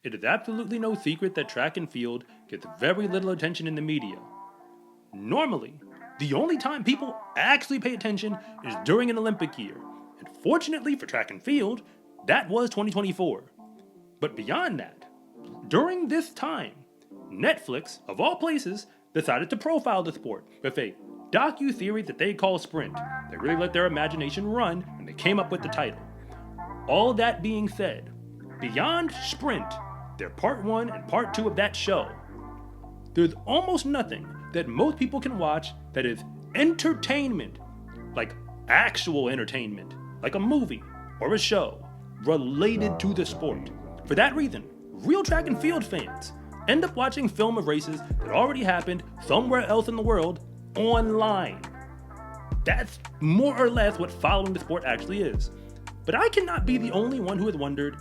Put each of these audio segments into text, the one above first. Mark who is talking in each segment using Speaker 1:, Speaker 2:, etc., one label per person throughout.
Speaker 1: It is absolutely no secret that track and field gets very little attention in the media. Normally, the only time people actually pay attention is during an Olympic year, and fortunately for track and field, that was 2024. But beyond that, during this time, Netflix, of all places, decided to profile the sport with a docu-series that they call Sprint. They really let their imagination run, and they came up with the title. All that being said, beyond Sprint, their part 1 and part 2 of that show, there's almost nothing that most people can watch that is entertainment, like actual entertainment, like a movie or a show related to the sport. For that reason, real track and field fans end up watching film of races that already happened somewhere else in the world online. That's more or less what following the sport actually is. But I cannot be the only one who has wondered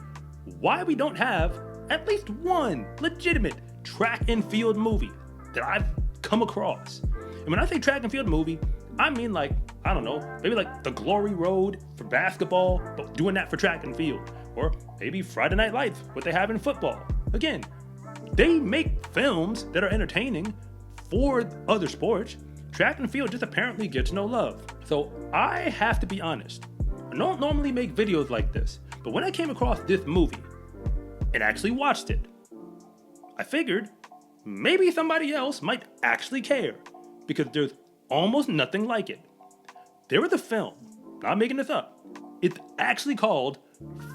Speaker 1: why we don't have at least one legitimate track and field movie that I've come across. And when I say track and field movie, I mean like, I don't know, maybe like The Glory Road for basketball, but doing that for track and field. Or maybe Friday Night Lights, what they have in football. Again, they make films that are entertaining for other sports. Track and field just apparently gets no love. So I have to be honest. I don't normally make videos like this, but when I came across this movie and actually watched it, I figured maybe somebody else might actually care, because there's almost nothing like it. There was a film, not making this up, it's actually called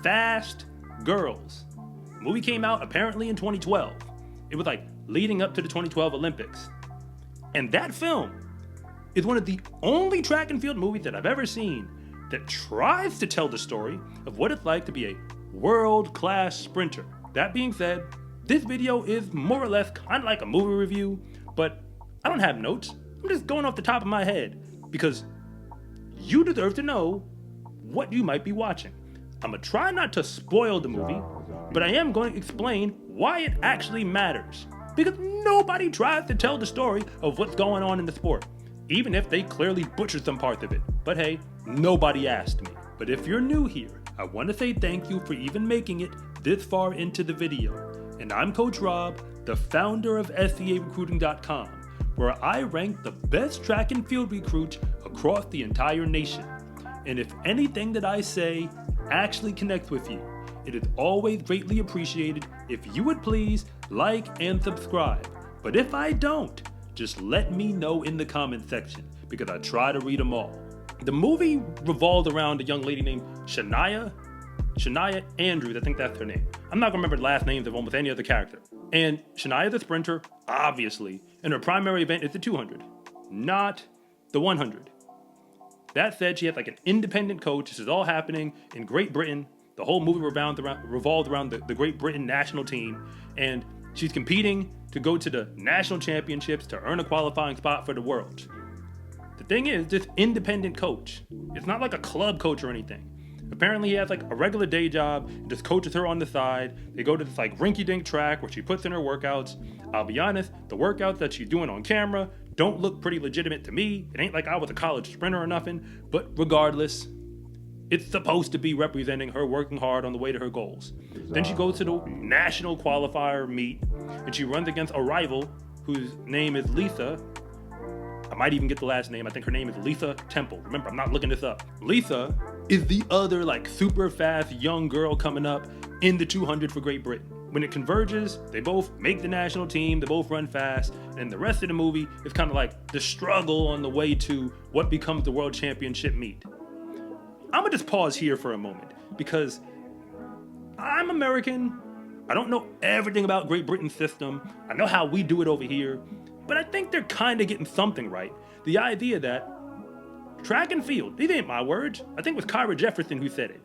Speaker 1: Fast Girls. The movie came out apparently in 2012. It was like leading up to the 2012 Olympics. And that film is one of the only track and field movies that I've ever seen that tries to tell the story of what it's like to be a world-class sprinter. That being said, this video is more or less kind of like a movie review, but I don't have notes. I'm just going off the top of my head because you deserve to know what you might be watching. I'm gonna try not to spoil the movie, but I am going to explain why it actually matters. Because nobody tries to tell the story of what's going on in the sport, even if they clearly butchered some parts of it. But hey, nobody asked me. But if you're new here, I want to say thank you for even making it this far into the video. And I'm Coach Rob, the founder of SCArecruiting.com, where I rank the best track and field recruits across the entire nation. And if anything that I say actually connects with you, it is always greatly appreciated if you would please like and subscribe. But if I don't, just let me know in the comment section, because I try to read them all. The movie revolved around a young lady named Shania Andrews, I think that's her name. I'm not gonna remember the last names of almost any other character. And Shania's a sprinter, obviously, and her primary event is the 200, not the 100. That said, she has like an independent coach. This is all happening in Great Britain. The whole movie revolved around the Great Britain national team, and she's competing to go to the national championships to earn a qualifying spot for the world. The thing is, this independent coach, it's not like a club coach or anything. Apparently he has like a regular day job and just coaches her on the side. They go to this like rinky-dink track where she puts in her workouts. I'll be honest, the workouts that she's doing on camera don't look pretty legitimate to me. It ain't like I was a college sprinter or nothing, but regardless, it's supposed to be representing her working hard on the way to her goals. Then she goes to the national qualifier meet and she runs against a rival whose name is Lisa. I might even get the last name. I think her name is Lisa Temple. Remember, I'm not looking this up. Lisa is the other like super fast young girl coming up in the 200 for Great Britain. When it converges, they both make the national team, they both run fast, and the rest of the movie is kind of like the struggle on the way to what becomes the world championship meet. I'm gonna just pause here for a moment because I'm American. I don't know everything about Great Britain's system. I know how we do it over here, but I think they're kind of getting something right. The idea that track and field, these ain't my words. I think it was Kyra Jefferson who said it.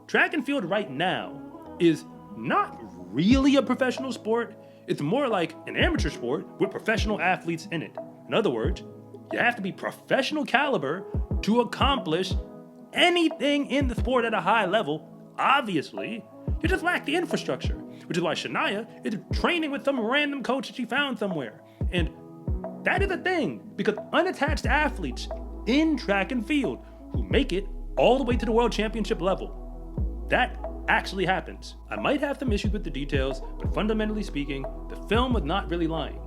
Speaker 1: Track and field right now is not really a professional sport. It's more like an amateur sport with professional athletes in it. In other words, you have to be professional caliber to accomplish anything in the sport at a high level. Obviously, you just lack the infrastructure, which is why Shania is training with some random coach that she found somewhere. And that is a thing, because unattached athletes in track and field who make it all the way to the world championship level, that actually happens. I might have some issues with the details, but fundamentally speaking, the film was not really lying.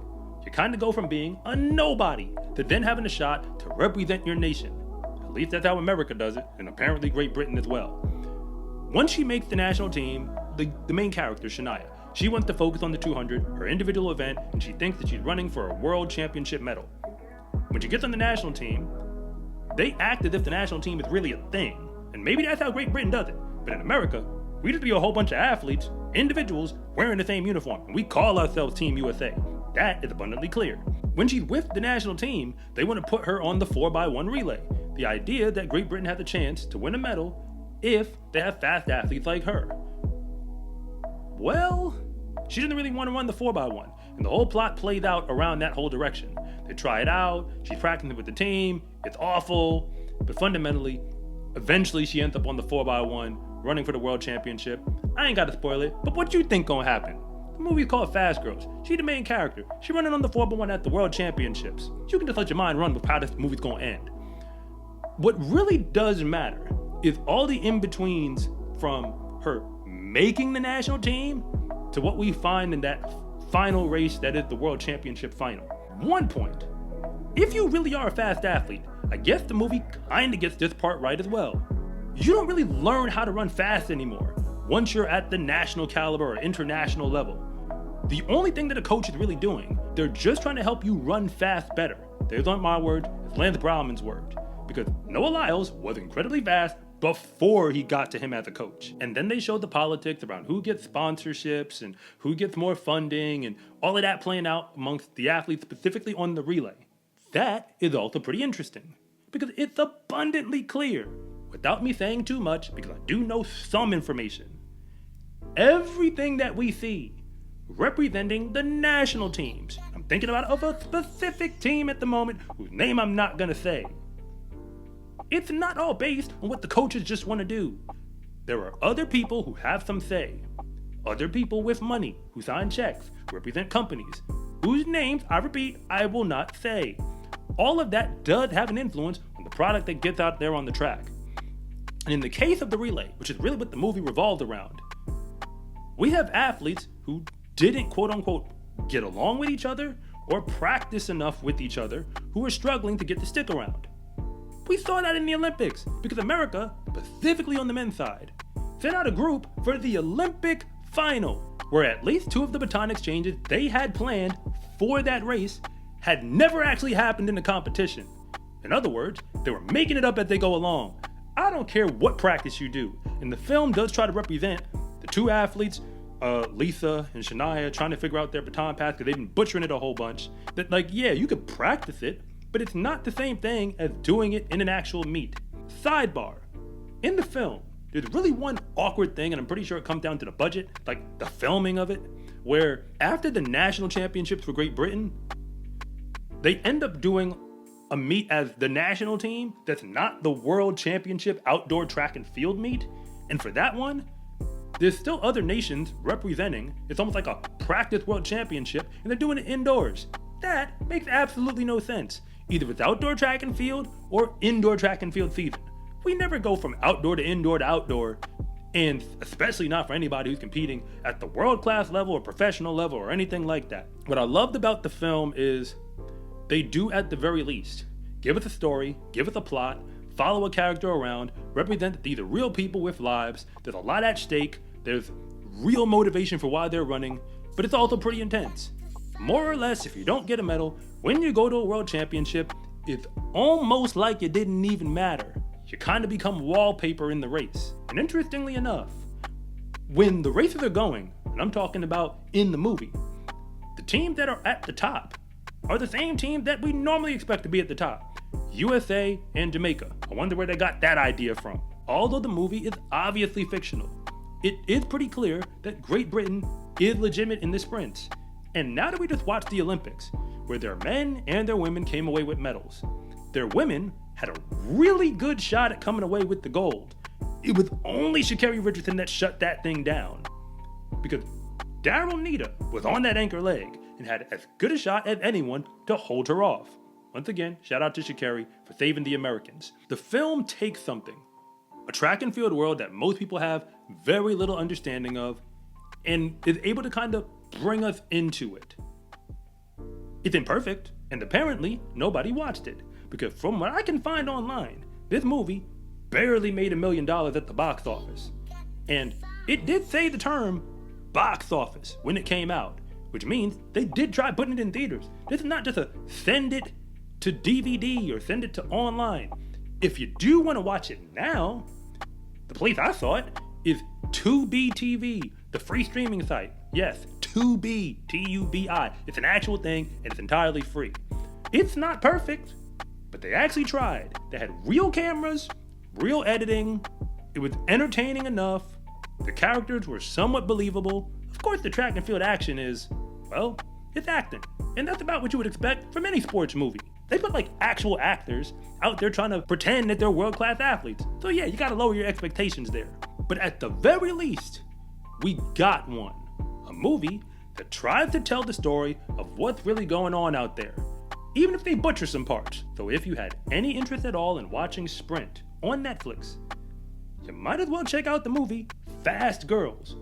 Speaker 1: You kind of go from being a nobody to then having a shot to represent your nation. At least that's how America does it, and apparently Great Britain as well. Once she makes the national team, the main character, Shania, she wants to focus on the 200, her individual event, and she thinks that she's running for a world championship medal. When she gets on the national team, they act as if the national team is really a thing. And maybe that's how Great Britain does it. But in America, we just be a whole bunch of athletes, individuals, wearing the same uniform. And we call ourselves Team USA. That is abundantly clear. When she's with the national team, they want to put her on the 4x1 relay. The idea that Great Britain has a chance to win a medal if they have fast athletes like her. Well, she didn't really want to run the 4x1, and the whole plot plays out around that whole direction. They try it out, she's practicing with the team, it's awful, but fundamentally, eventually she ends up on the 4x1, running for the world championship. I ain't gotta spoil it, but what you think gonna happen? The movie's called Fast Girls. She's the main character. She's running on the 4x1 at the world championships. You can just let your mind run with how this movie's gonna end. What really does matter is all the in-betweens from her making the national team to what we find in that final race that is the world championship final. 1 point. If you really are a fast athlete, I guess the movie kinda gets this part right as well. You don't really learn how to run fast anymore once you're at the national caliber or international level. The only thing that a coach is really doing, they're just trying to help you run fast better. Those aren't my words, it's Lance Browman's word. Because Noah Lyles was incredibly fast before he got to him as a coach. And then they showed the politics around who gets sponsorships and who gets more funding and all of that playing out amongst the athletes specifically on the relay. That is also pretty interesting because it's abundantly clear, without me saying too much because I do know some information. Everything that we see representing the national teams, I'm thinking about a specific team at the moment whose name I'm not gonna say. It's not all based on what the coaches just want to do. There are other people who have some say. Other people with money who sign checks, represent companies, whose names, I repeat, I will not say. All of that does have an influence on the product that gets out there on the track. And in the case of the relay, which is really what the movie revolved around, we have athletes who didn't quote unquote get along with each other or practice enough with each other who are struggling to get the stick around. We saw that in the Olympics because America, specifically on the men's side, sent out a group for the Olympic final, where at least 2 of the baton exchanges they had planned for that race had never actually happened in the competition. In other words, they were making it up as they go along. I don't care what practice you do, and the film does try to represent the 2 athletes, Lisa and Shania, trying to figure out their baton pass because they've been butchering it a whole bunch. That yeah, you could practice it, but it's not the same thing as doing it in an actual meet. Sidebar, in the film, there's really one awkward thing, and I'm pretty sure it comes down to the budget, like the filming of it, where after the national championships for Great Britain, they end up doing a meet as the national team that's not the world championship outdoor track and field meet. And for that one, there's still other nations representing. It's almost like a practice world championship, and they're doing it indoors. That makes absolutely no sense. Either it's outdoor track and field or indoor track and field season. We never go from outdoor to outdoor, and especially not for anybody who's competing at the world-class level or professional level or anything like that. What I loved about the film is they do, at the very least, give us a story, give us a plot, follow a character around, represent that these are real people with lives, there's a lot at stake, there's real motivation for why they're running, but it's also pretty intense. More or less, if you don't get a medal, when you go to a world championship, it's almost like it didn't even matter. You kind of become wallpaper in the race. And interestingly enough, when the races are going, and I'm talking about in the movie, the teams that are at the top are the same teams that we normally expect to be at the top. USA and Jamaica. I wonder where they got that idea from. Although the movie is obviously fictional, it is pretty clear that Great Britain is legitimate in the sprints. And now that we just watched the Olympics, where their men and their women came away with medals, their women had a really good shot at coming away with the gold. It was only Sha'Carri Richardson that shut that thing down, because Daryl Nita was on that anchor leg and had as good a shot as anyone to hold her off. Once again, shout out to Sha'Carri for saving the Americans. The film takes something, a track and field world that most people have very little understanding of, and is able to kind of bring us into it. It's imperfect, and apparently nobody watched it, because from what I can find online, this movie barely made $1 million at the box office. And it did say the term box office when it came out, which means they did try putting it in theaters. This is not just a send it to DVD or send it to online. If you do want to watch it now, the place I saw it is Tubi TV, the free streaming site. Yes, Tubi, Tubi. It's an actual thing and it's entirely free. It's not perfect, but they actually tried. They had real cameras, real editing. It was entertaining enough. The characters were somewhat believable. Of course, the track and field action is, well, it's acting. And that's about what you would expect from any sports movie. They put like actual actors out there trying to pretend that they're world-class athletes. So yeah, you gotta lower your expectations there. But at the very least, we got one. A movie that tries to tell the story of what's really going on out there, even if they butcher some parts. So if you had any interest at all in watching Sprint on Netflix, you might as well check out the movie Fast Girls.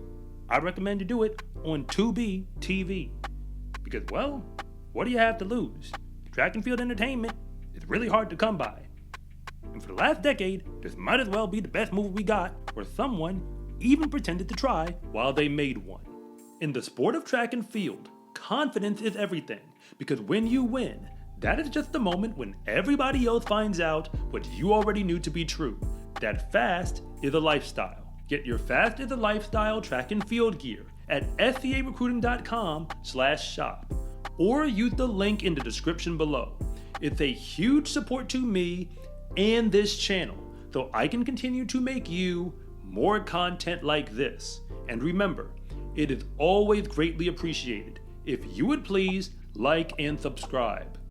Speaker 1: I recommend you do it on Tubi TV. Because, well, what do you have to lose? Track and field entertainment is really hard to come by. And for the last decade, this might as well be the best movie we got, where someone even pretended to try while they made one. In the sport of track and field, confidence is everything, because when you win, that is just the moment when everybody else finds out what you already knew to be true, that fast is a lifestyle. Get your Fast is a Lifestyle track and field gear at scarecruiting.com/shop, or use the link in the description below. It's a huge support to me and this channel, so I can continue to make you more content like this. And remember, it is always greatly appreciated if you would please like and subscribe.